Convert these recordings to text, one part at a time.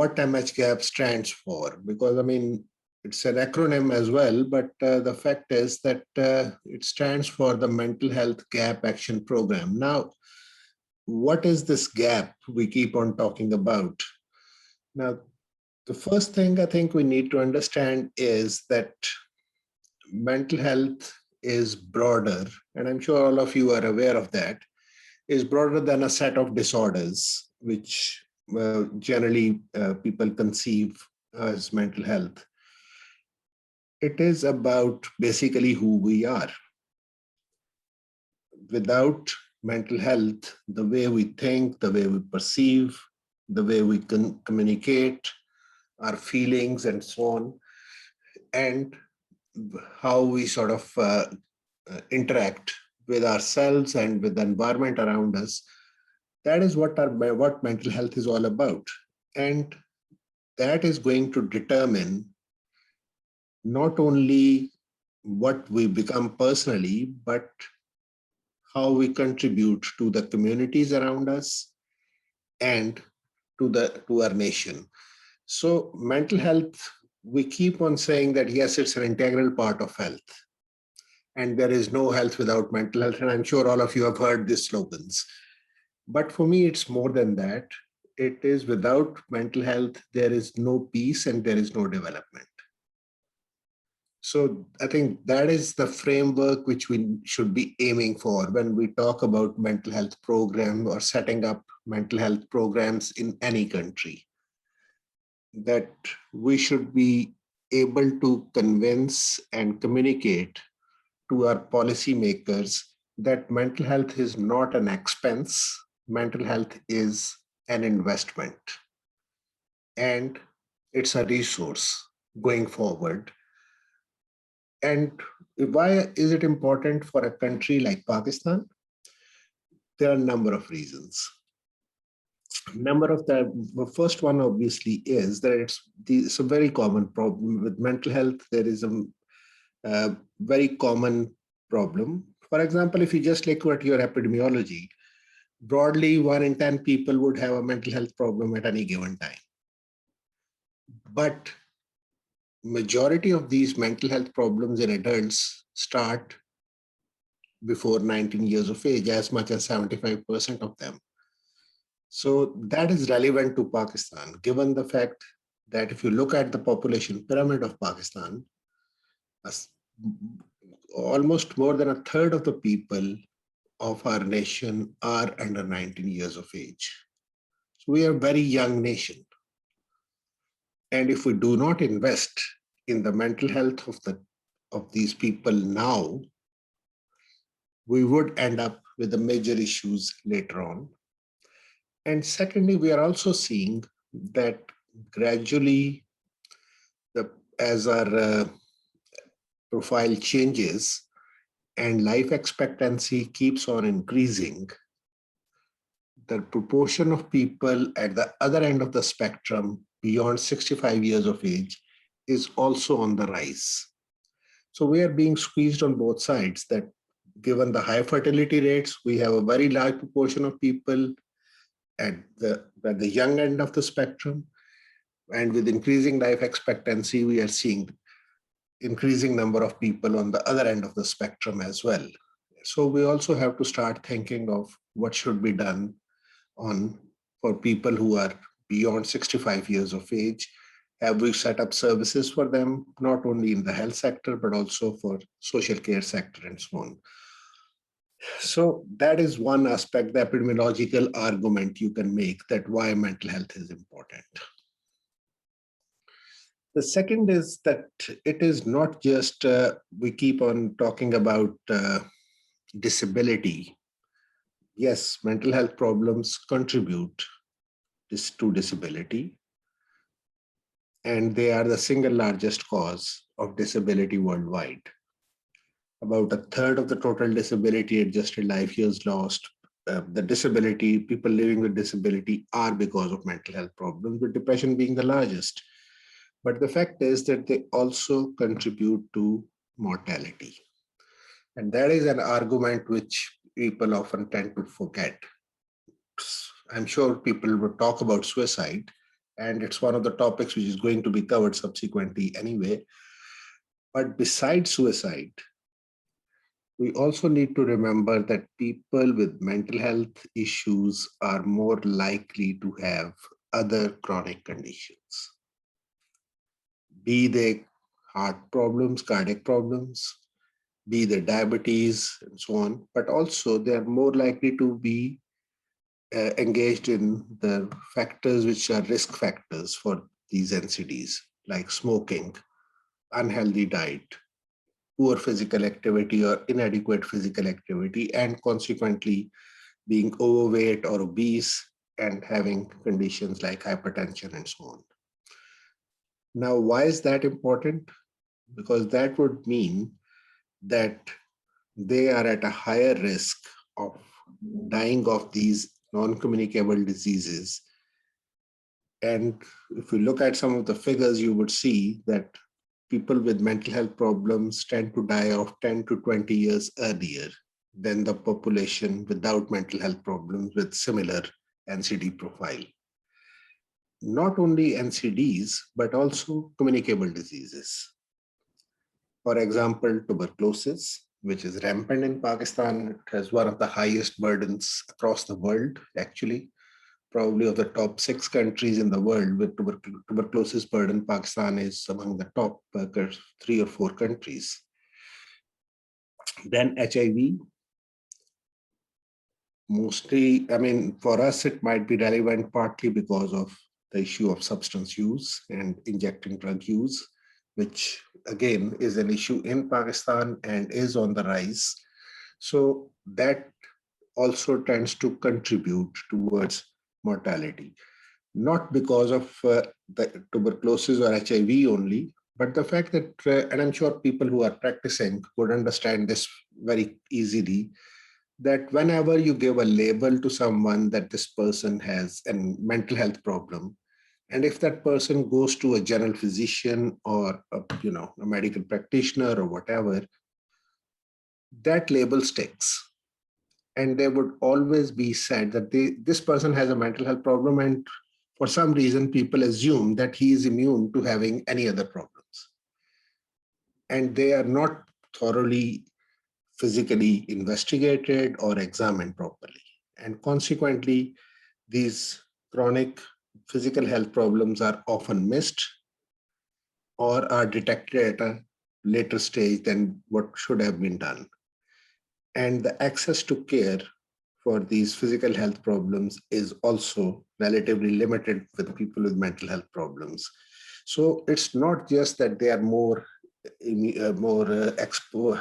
what mhGAP stands for, because I mean, it's an acronym as well, but the fact is that it stands for the Mental Health Gap Action Program. Now, what is this gap we keep on talking about? Now, the first thing I think we need to understand is that mental health is broader, and I'm sure all of you are aware of that, is broader than a set of disorders, which generally people conceive as mental health. It is about basically who we are. Without mental health, the way we think, the way we perceive, the way we can communicate, our feelings and so on, and how we sort of interact with ourselves and with the environment around us, that is what mental health is all about. And that is going to determine not only what we become personally, but how we contribute to the communities around us and to our nation. So mental health, we keep on saying that, yes, it's an integral part of health. And there is no health without mental health. And I'm sure all of you have heard these slogans. But for me, it's more than that. It is without mental health, there is no peace and there is no development. So I think that is the framework which we should be aiming for when we talk about mental health program or setting up mental health programs in any country. That we should be able to convince and communicate to our policymakers that mental health is not an expense, mental health is an investment. And it's a resource going forward. And why is it important for a country like Pakistan? There are a number of reasons. The first one obviously is that it's a very common problem with mental health. There is a very common problem. For example, if you just look at your epidemiology, broadly 1 in 10 people would have a mental health problem at any given time. But majority of these mental health problems in adults start before 19 years of age, as much as 75% of them. So that is relevant to Pakistan, given the fact that if you look at the population pyramid of Pakistan, almost more than a third of the people of our nation are under 19 years of age. So we are a very young nation. And if we do not invest in the mental health of these people now, we would end up with the major issues later on. And secondly, we are also seeing that gradually, as our profile changes and life expectancy keeps on increasing, the proportion of people at the other end of the spectrum beyond 65 years of age is also on the rise. So we are being squeezed on both sides, that given the high fertility rates, we have a very large proportion of people at the young end of the spectrum. And with increasing life expectancy, we are seeing increasing number of people on the other end of the spectrum as well. So we also have to start thinking of what should be done for people who are beyond 65 years of age. Have we set up services for them, not only in the health sector, but also for social care sector and so on. So that is one aspect, the epidemiological argument you can make that why mental health is important. The second is that it is not just, we keep on talking about disability. Yes, mental health problems contribute to disability, and they are the single largest cause of disability worldwide. About a third of the total disability adjusted life years lost, people living with disability are because of mental health problems, with depression being the largest. But the fact is that they also contribute to mortality. And that is an argument which people often tend to forget. I'm sure people will talk about suicide and it's one of the topics which is going to be covered subsequently anyway. But besides suicide, we also need to remember that people with mental health issues are more likely to have other chronic conditions, be they heart problems, cardiac problems, be they diabetes, and so on, but also they are more likely to be engaged in the factors which are risk factors for these NCDs, like smoking, unhealthy diet, poor physical activity or inadequate physical activity, and consequently being overweight or obese and having conditions like hypertension and so on. Now, why is that important? Because that would mean that they are at a higher risk of dying of these non-communicable diseases. And if you look at some of the figures, you would see that people with mental health problems tend to die of 10 to 20 years earlier than the population without mental health problems with similar NCD profile. Not only NCDs, but also communicable diseases. For example, tuberculosis, which is rampant in Pakistan. It has one of the highest burdens across the world, actually. Probably of the top 6 countries in the world with tuberculosis burden, Pakistan is among the top 3 or 4 countries. Then HIV, mostly, I mean, for us, it might be relevant partly because of the issue of substance use and injecting drug use, which again is an issue in Pakistan and is on the rise. So that also tends to contribute towards mortality, not because of the tuberculosis or HIV only, but the fact that, and I'm sure people who are practicing would understand this very easily, that whenever you give a label to someone that this person has a mental health problem, and if that person goes to a general physician or a medical practitioner or whatever, that label sticks. And there would always be said that this person has a mental health problem, and for some reason, people assume that he is immune to having any other problems. And they are not thoroughly physically investigated or examined properly. And consequently, these chronic physical health problems are often missed or are detected at a later stage than what should have been done. And the access to care for these physical health problems is also relatively limited with people with mental health problems. So it's not just that they are more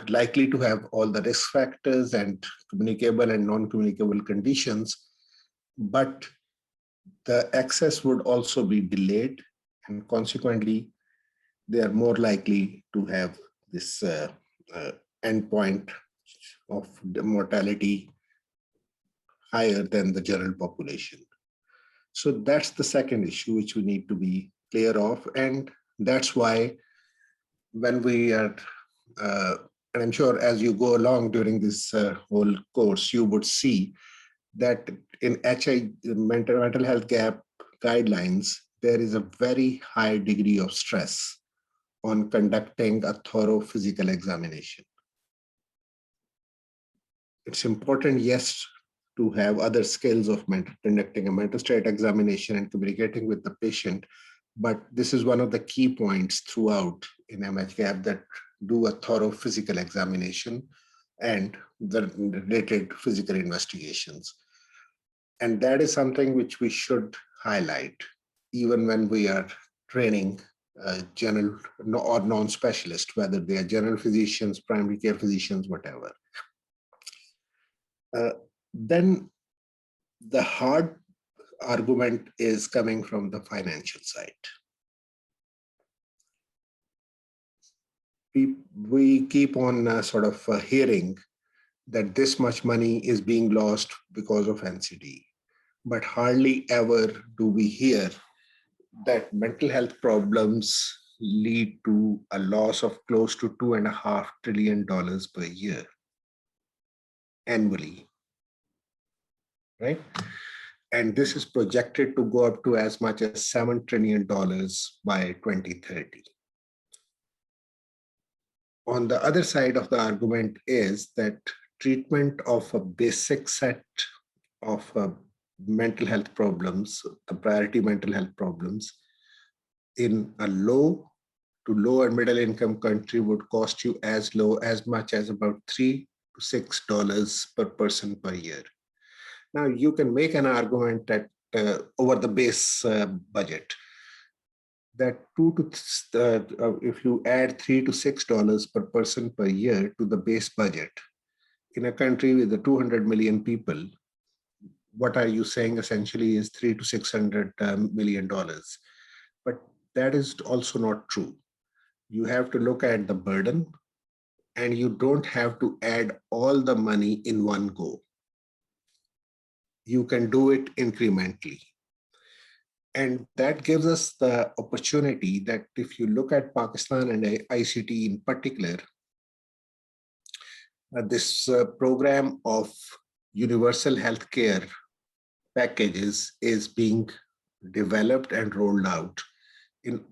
likely to have all the risk factors and communicable and non-communicable conditions, but the access would also be delayed, and consequently, they are more likely to have this endpoint of the mortality higher than the general population. So that's the second issue which we need to be clear of. And that's why when we are, and I'm sure as you go along during this whole course, you would see that in HI, mental health gap guidelines, there is a very high degree of stress on conducting a thorough physical examination. It's important, yes, to have other skills of conducting a mental state examination and communicating with the patient, but this is one of the key points throughout in mhGAP, that do a thorough physical examination and the related physical investigations. And that is something which we should highlight even when we are training general or non-specialist, whether they are general physicians, primary care physicians, whatever. Then the hard argument is coming from the financial side. We keep on hearing that this much money is being lost because of NCD, but hardly ever do we hear that mental health problems lead to a loss of close to $2.5 trillion per year annually, right? And this is projected to go up to as much as $7 trillion by 2030. On the other side of the argument is that treatment of a basic set of mental health problems, the priority mental health problems, in a low to low and middle income country would cost you as much as about $3 to $6 per person per year. Now you can make an argument that over the base budget, that if you add $3 to $6 per person per year to the base budget in a country with 200 million people, what are you saying essentially is $300 to $600 million. But that is also not true. You have to look at the burden, and you don't have to add all the money in one go. You can do it incrementally. And that gives us the opportunity that if you look at Pakistan and ICT in particular, this program of universal healthcare packages is being developed and rolled out in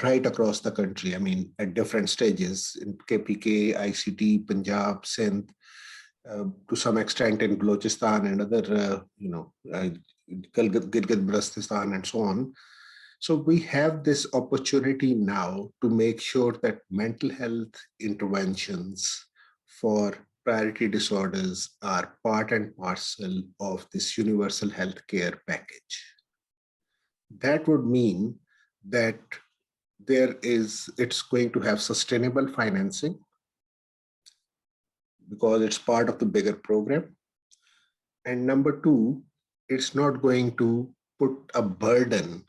right across the country. I mean, at different stages in KPK, ICT, Punjab, Sindh, to some extent in Balochistan and other, Gilgit-Baltistan and so on. So we have this opportunity now to make sure that mental health interventions for priority disorders are part and parcel of this universal healthcare package. That would mean that it's going to have sustainable financing because it's part of the bigger program. And number two, it's not going to put a burden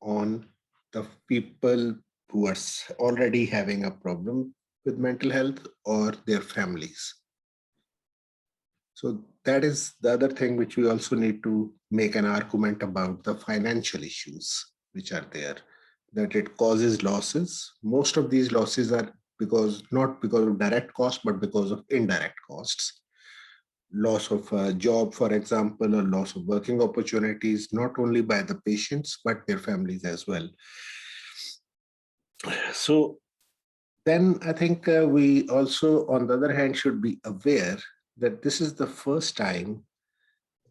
on the people who are already having a problem with mental health or their families. So that is the other thing which we also need to make an argument about, the financial issues which are there, that it causes losses. Most of these losses are not because of direct costs, but because of indirect costs. Loss of a job, for example, or loss of working opportunities, not only by the patients, but their families as well. So then I think we also, on the other hand, should be aware that this is the first time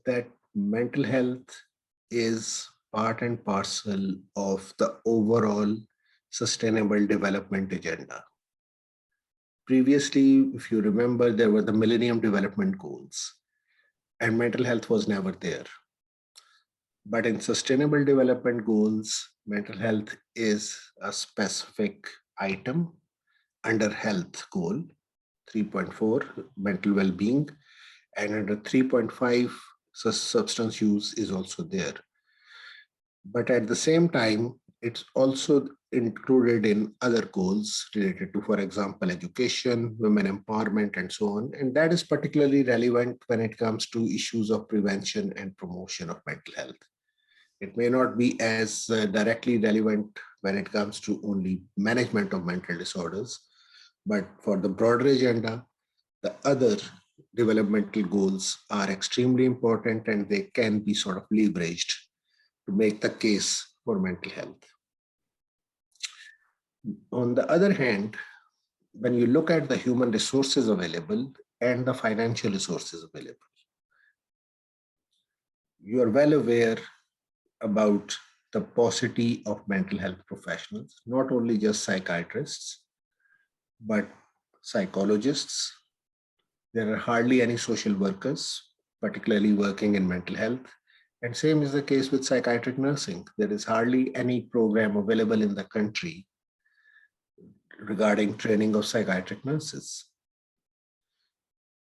that mental health is part and parcel of the overall sustainable development agenda. Previously, if you remember, there were the Millennium Development Goals, and mental health was never there. But in Sustainable Development Goals, mental health is a specific item under health goal, 3.4, mental well-being, and under 3.5, substance use is also there. But at the same time, it's also included in other goals related to, for example, education, women empowerment, and so on. And that is particularly relevant when it comes to issues of prevention and promotion of mental health. It may not be as directly relevant when it comes to only management of mental disorders, but for the broader agenda, the other developmental goals are extremely important, and they can be sort of leveraged to make the case for mental health. On the other hand, when you look at the human resources available and the financial resources available, you are well aware about the paucity of mental health professionals, not only just psychiatrists, but psychologists. There are hardly any social workers, particularly working in mental health. And same is the case with psychiatric nursing. There is hardly any program available in the country regarding training of psychiatric nurses.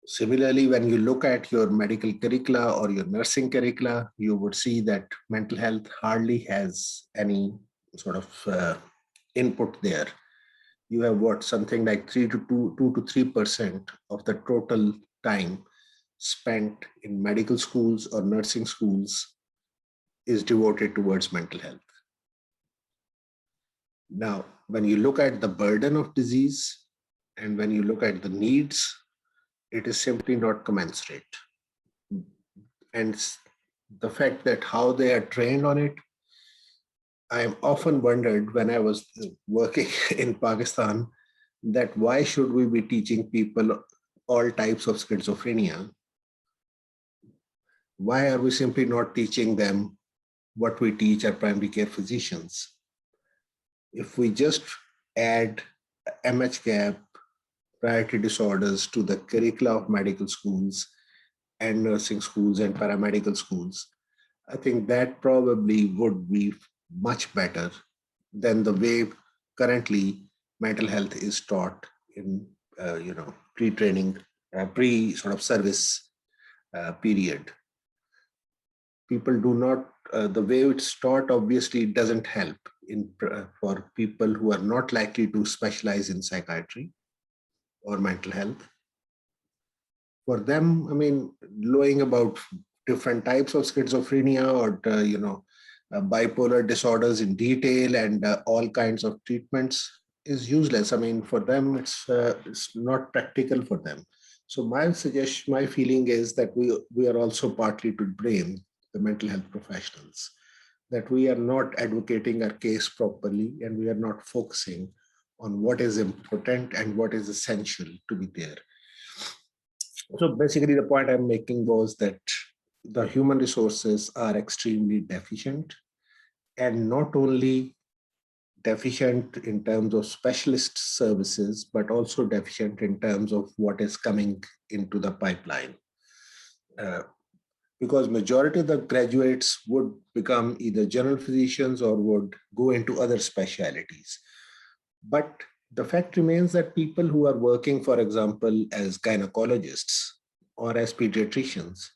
Similarly, when you look at your medical curricula or your nursing curricula, you would see that mental health hardly has any sort of input there. You have something like 2 to 3% of the total time spent in medical schools or nursing schools is devoted towards mental health. Now, when you look at the burden of disease and when you look at the needs, it is simply not commensurate. And the fact that how they are trained on it, I am often wondered when I was working in Pakistan that why should we be teaching people all types of schizophrenia? Why are we simply not teaching them what we teach our primary care physicians? If we just add mhGAP priority disorders to the curricula of medical schools and nursing schools and paramedical schools, I think that probably would be much better than the way currently mental health is taught in pre-training, pre sort of service period. People do not the way it's taught obviously doesn't help in for people who are not likely to specialize in psychiatry or mental health. For them, I mean, knowing about different types of schizophrenia or bipolar disorders in detail and all kinds of treatments is useless. I mean, for them, it's not practical for them. So my feeling is that we are also partly to blame the mental health professionals, that we are not advocating our case properly and we are not focusing on what is important and what is essential to be there. So basically, the point I'm making was that the human resources are extremely deficient, and not only deficient in terms of specialist services, but also deficient in terms of what is coming into the pipeline. Because majority of the graduates would become either general physicians or would go into other specialities. But the fact remains that people who are working, for example, as gynecologists or as pediatricians,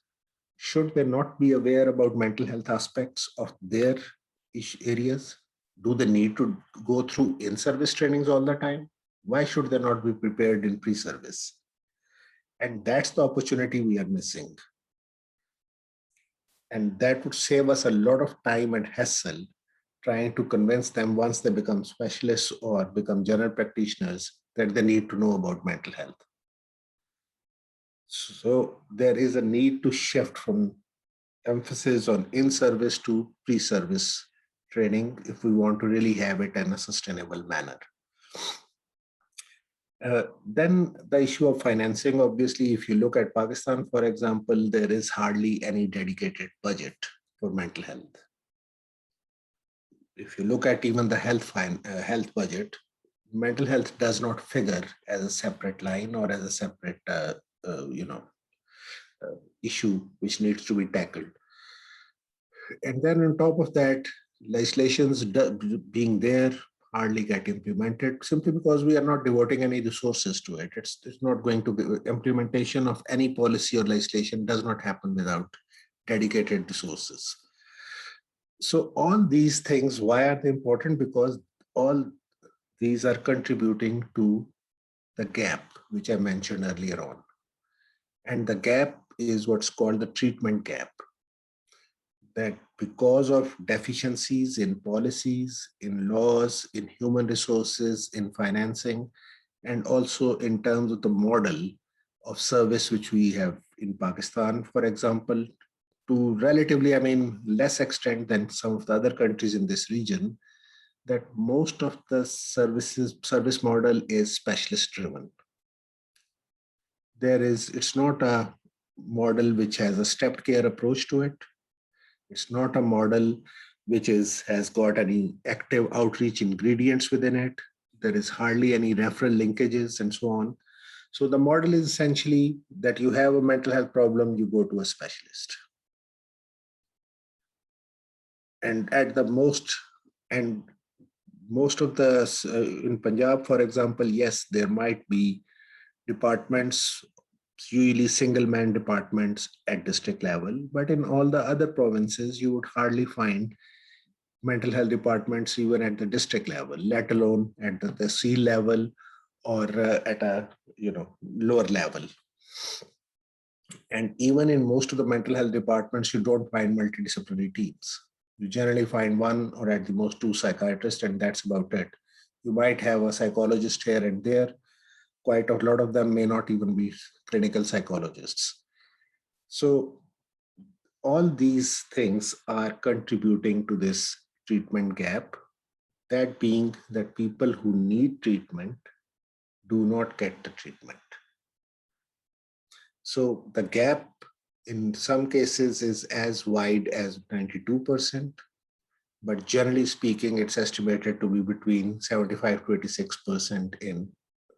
should they not be aware about mental health aspects of their areas? Do they need to go through in-service trainings all the time? Why should they not be prepared in pre-service? And that's the opportunity we are missing. And that would save us a lot of time and hassle trying to convince them once they become specialists or become general practitioners that they need to know about mental health. So there is a need to shift from emphasis on in-service to pre-service training if we want to really have it in a sustainable manner. Then the issue of financing, obviously, if you look at Pakistan, for example, there is hardly any dedicated budget for mental health. If you look at even the health budget, mental health does not figure as a separate line or as a separate issue which needs to be tackled. And then on top of that, legislations being there hardly get implemented simply because we are not devoting any resources to it. It's not going to be implementation of any policy or legislation does not happen without dedicated resources. So all these things, why are they important? Because all these are contributing to the gap, which I mentioned earlier on. And the gap is what's called the treatment gap. That because of deficiencies in policies, in laws, in human resources, in financing, and also in terms of the model of service which we have in Pakistan, for example, to relatively, I mean, less extent than some of the other countries in this region, that most of the service model is specialist driven. It's not a model which has a stepped care approach to it. It's not a model which has got any active outreach ingredients within it. There is hardly any referral linkages and so on. So the model is essentially that you have a mental health problem, you go to a specialist. And at the most of the, in Punjab, for example, yes, there might be departments, usually single man departments at district level, but in all the other provinces, you would hardly find mental health departments even at the district level, let alone at the C level or at a lower level. And even in most of the mental health departments, you don't find multidisciplinary teams. You generally find one or at the most two psychiatrists, and that's about it. You might have a psychologist here and there. Quite a lot of them may not even be clinical psychologists. So all these things are contributing to this treatment gap, that being that people who need treatment do not get the treatment. So the gap in some cases is as wide as 92%, but generally speaking, it's estimated to be between 75 to 86% in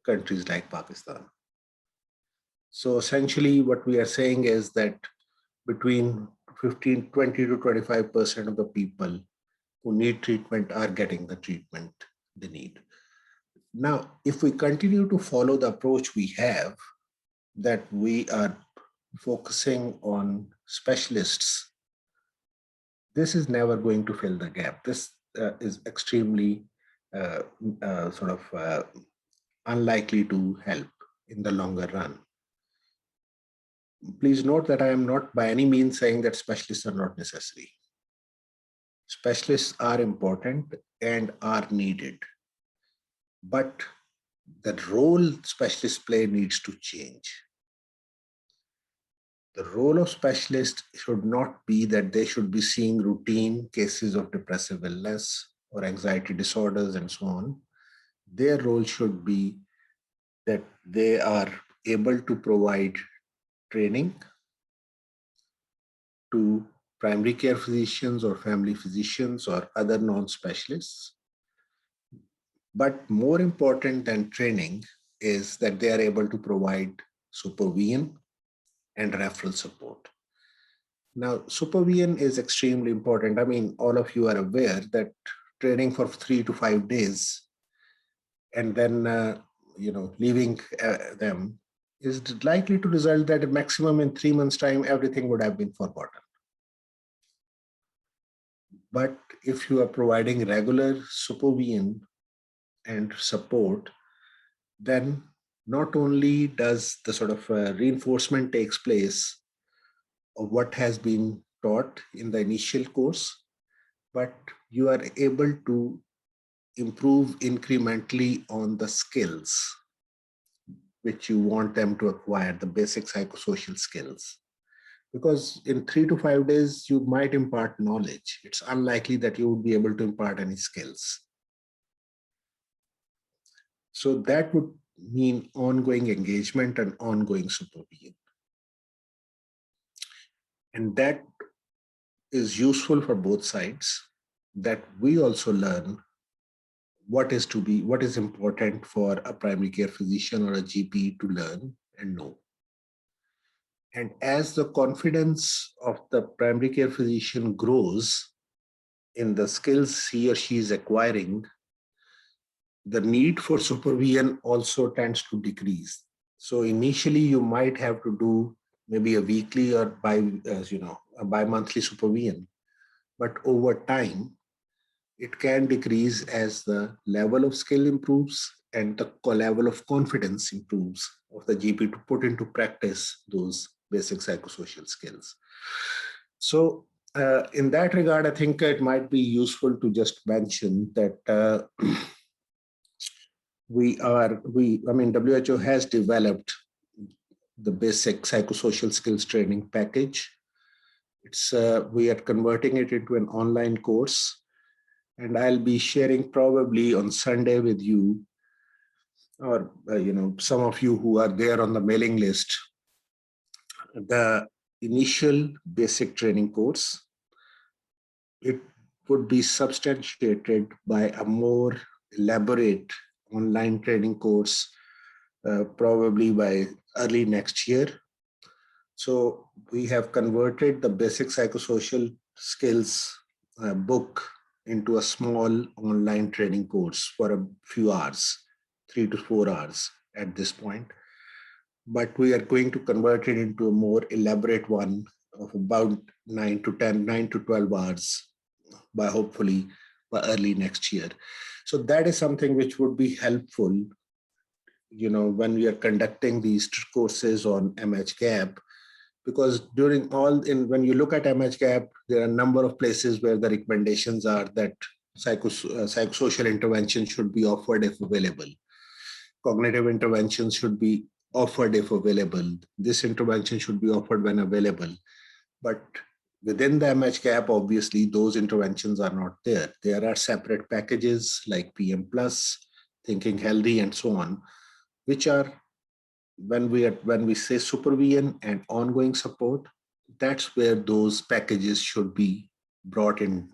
countries like Pakistan. So essentially what we are saying is that between 20 to 25% of the people who need treatment are getting the treatment they need. Now, if we continue to follow the approach we have, that we are focusing on specialists, this is never going to fill the gap. This is extremely unlikely to help in the longer run. Please note that I am not by any means saying that specialists are not necessary. Specialists are important and are needed, but the role specialists play needs to change. The role of specialists should not be that they should be seeing routine cases of depressive illness or anxiety disorders and so on. Their role should be that they are able to provide training to primary care physicians or family physicians or other non-specialists. But more important than training is that they are able to provide supervision and referral support. Now, supervision is extremely important. I mean, all of you are aware that training for 3 to 5 days and then leaving them is likely to result that a maximum in 3 months' time, everything would have been forgotten. But if you are providing regular supervision and support, then not only does the sort of reinforcement takes place of what has been taught in the initial course, but you are able to improve incrementally on the skills which you want them to acquire, the basic psychosocial skills. Because in 3 to 5 days, you might impart knowledge. It's unlikely that you would be able to impart any skills. So that would mean ongoing engagement and ongoing supervision. And that is useful for both sides, that we also learn what is important for a primary care physician or a GP to learn and know. And as the confidence of the primary care physician grows in the skills he or she is acquiring, the need for supervision also tends to decrease. So initially you might have to do maybe a weekly or a bi-monthly supervision, but over time it can decrease as the level of skill improves and the level of confidence improves of the GP to put into practice those basic psychosocial skills. So in that regard, I think it might be useful to just mention that WHO has developed the basic psychosocial skills training package. We are converting it into an online course, and I'll be sharing probably on Sunday with you, or some of you who are there on the mailing list, the initial basic training course. It would be substantiated by a more elaborate online training course, probably by early next year. So we have converted the basic psychosocial skills book into a small online training course for a few hours, 3 to 4 hours at this point. But we are going to convert it into a more elaborate one of about 9 to 12 hours hopefully by early next year. So that is something which would be helpful, when we are conducting these courses on mhGAP, because when you look at mhGAP, there are a number of places where the recommendations are that psychosocial intervention should be offered if available. Cognitive interventions should be offered if available. This intervention should be offered when available. But Within the mhGAP, obviously, those interventions are not there. There are separate packages like PM Plus, Thinking Healthy, and so on, which are, when we say supervision and ongoing support, that's where those packages should be brought in.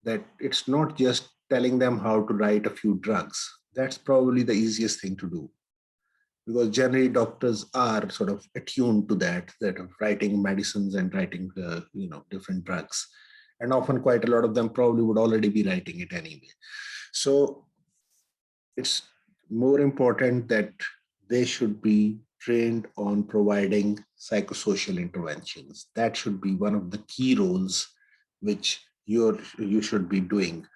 That it's not just telling them how to write a few drugs. That's probably the easiest thing to do, because generally doctors are sort of attuned to that of writing medicines and writing different drugs, and often quite a lot of them probably would already be writing it anyway. So it's more important that they should be trained on providing psychosocial interventions. That should be one of the key roles which you should be doing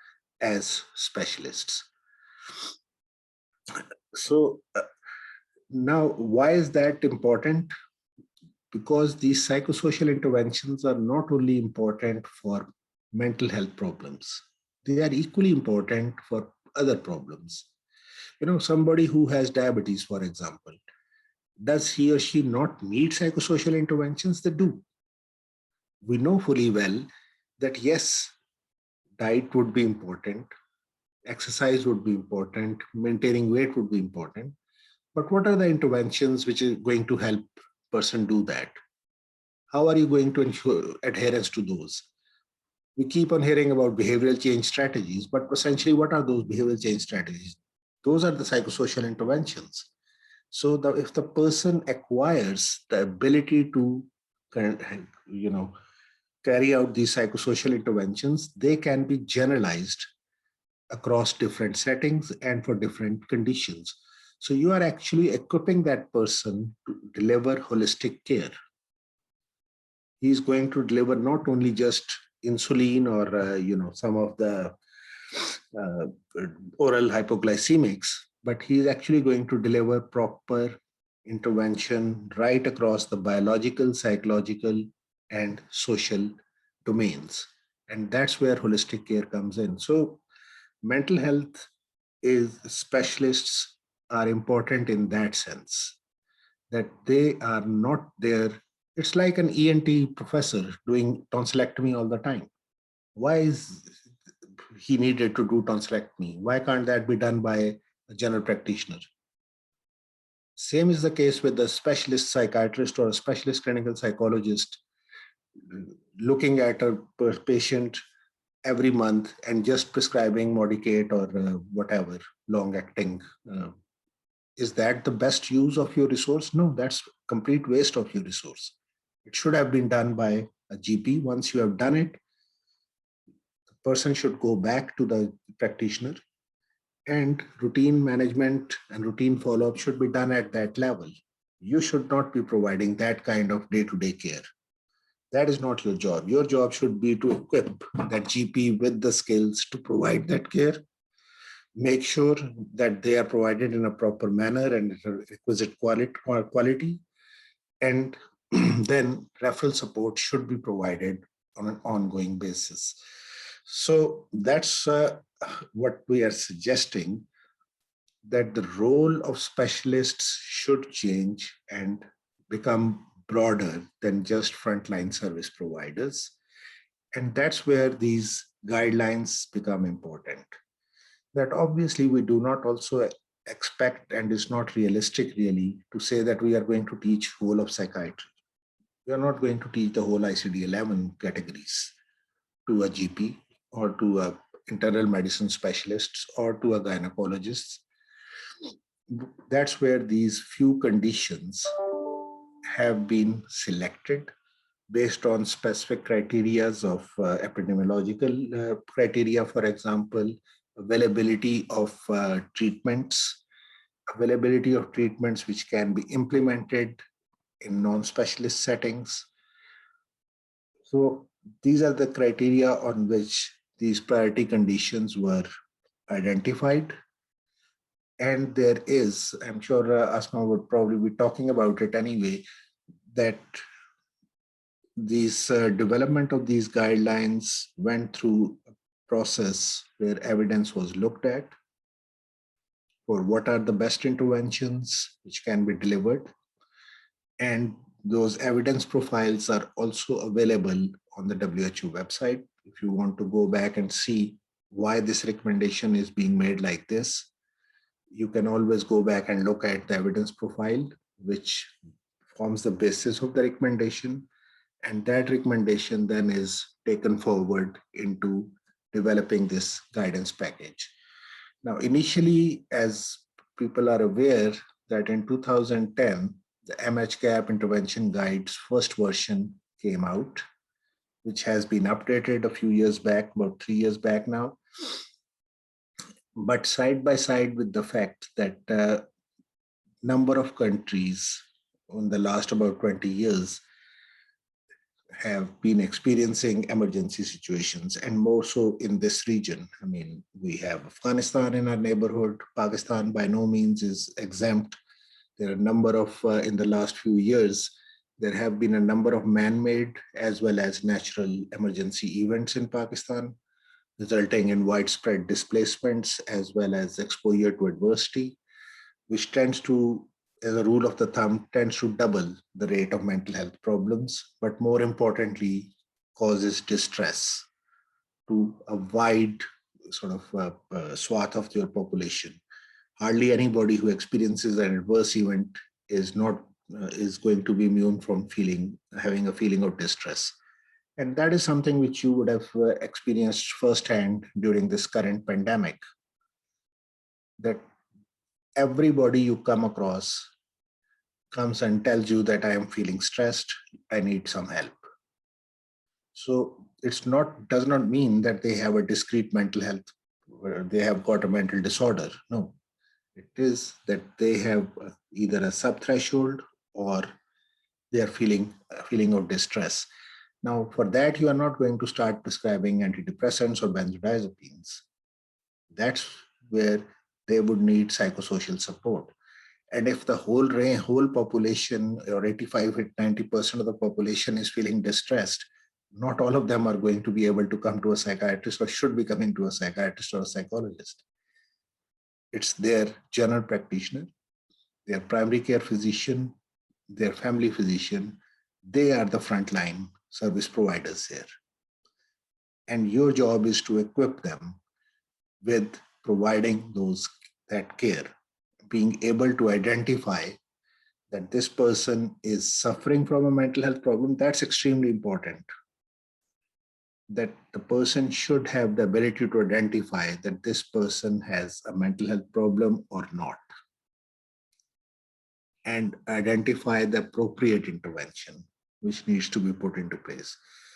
as specialists. So now, why is that important? Because these psychosocial interventions are not only important for mental health problems, they are equally important for other problems. Somebody who has diabetes, for example, does he or she not need psychosocial interventions? They do. We know fully well that yes, diet would be important, exercise would be important, maintaining weight would be important. But what are the interventions which is going to help person do that? How are you going to ensure adherence to those? We keep on hearing about behavioral change strategies, but essentially, what are those behavioral change strategies? Those are the psychosocial interventions. So if the person acquires the ability to, carry out these psychosocial interventions, they can be generalized across different settings and for different conditions. So you are actually equipping that person to deliver holistic care. He's going to deliver not only just insulin or some of the uh, oral hypoglycemics, but he's actually going to deliver proper intervention right across the biological, psychological, and social domains. And that's where holistic care comes in. So mental health is specialists are important in that sense, that they are not there. It's like an ENT professor doing tonsillectomy all the time. Why is he needed to do tonsillectomy? Why can't that be done by a general practitioner? Same is the case with the specialist psychiatrist or a specialist clinical psychologist looking at a patient every month and just prescribing Modicate or whatever long acting. Is that the best use of your resource? No, that's complete waste of your resource. It should have been done by a GP. Once you have done it, the person should go back to the practitioner, and routine management and routine follow-up should be done at that level. You should not be providing that kind of day-to-day care. That is not your job. Your job should be to equip that GP with the skills to provide that care, make sure that they are provided in a proper manner and requisite quality, and then referral support should be provided on an ongoing basis. So that's what we are suggesting, that the role of specialists should change and become broader than just frontline service providers. And that's where these guidelines become important. That obviously we do not also expect, and it's not realistic really, to say that we are going to teach whole of psychiatry. We are not going to teach the whole ICD-11 categories to a GP or to a internal medicine specialist or to a gynecologist. That's where these few conditions have been selected based on specific criteria of epidemiological criteria, for example, availability of treatments, which can be implemented in non-specialist settings. So these are the criteria on which these priority conditions were identified. And there is, I'm sure Asma would probably be talking about it anyway, that these development of these guidelines went through a process where evidence was looked at for what are the best interventions which can be delivered. And Those evidence profiles are also available on the WHO website. If you want to go back and see why this recommendation is being made like this, you can always go back and look at the evidence profile, which forms the basis of the recommendation. And that recommendation then is taken forward into developing this guidance package. Now, initially, as people are aware that in 2010, the mhGAP intervention guide's first version came out, which has been updated a few years back, about 3 years back now. But side by side with the fact that number of countries in the last about 20 years have been experiencing emergency situations, and more so in this region. I mean, we have Afghanistan in our neighborhood. Pakistan by no means is exempt. There are a number of, in the last few years, there have been a number of man-made as well as natural emergency events in Pakistan, resulting in widespread displacements as well as exposure to adversity, which tends to, as a rule of the thumb, tends to double the rate of mental health problems, but more importantly, causes distress to a wide sort of swath of your population. Hardly anybody who experiences an adverse event is not is going to be immune from having a feeling of distress. And that is something which you would have experienced firsthand during this current pandemic, that everybody you come across comes and tells you that I am feeling stressed, I need some help. So does not mean that they have a discrete mental health, where they have got a mental disorder. No, it is that they have either a subthreshold or they are feeling a feeling of distress. Now, for that, you are not going to start prescribing antidepressants or benzodiazepines. That's where they would need psychosocial support. And if the whole population, or 85 to 90% of the population is feeling distressed, not all of them are going to be able to come to a psychiatrist or should be coming to a psychiatrist or a psychologist. It's their general practitioner, their primary care physician, their family physician. They are the frontline service providers here. And your job is to equip them with providing that care, being able to identify that this person is suffering from a mental health problem. That's extremely important. That the person should have the ability to identify that this person has a mental health problem or not, and identify the appropriate intervention which needs to be put into place.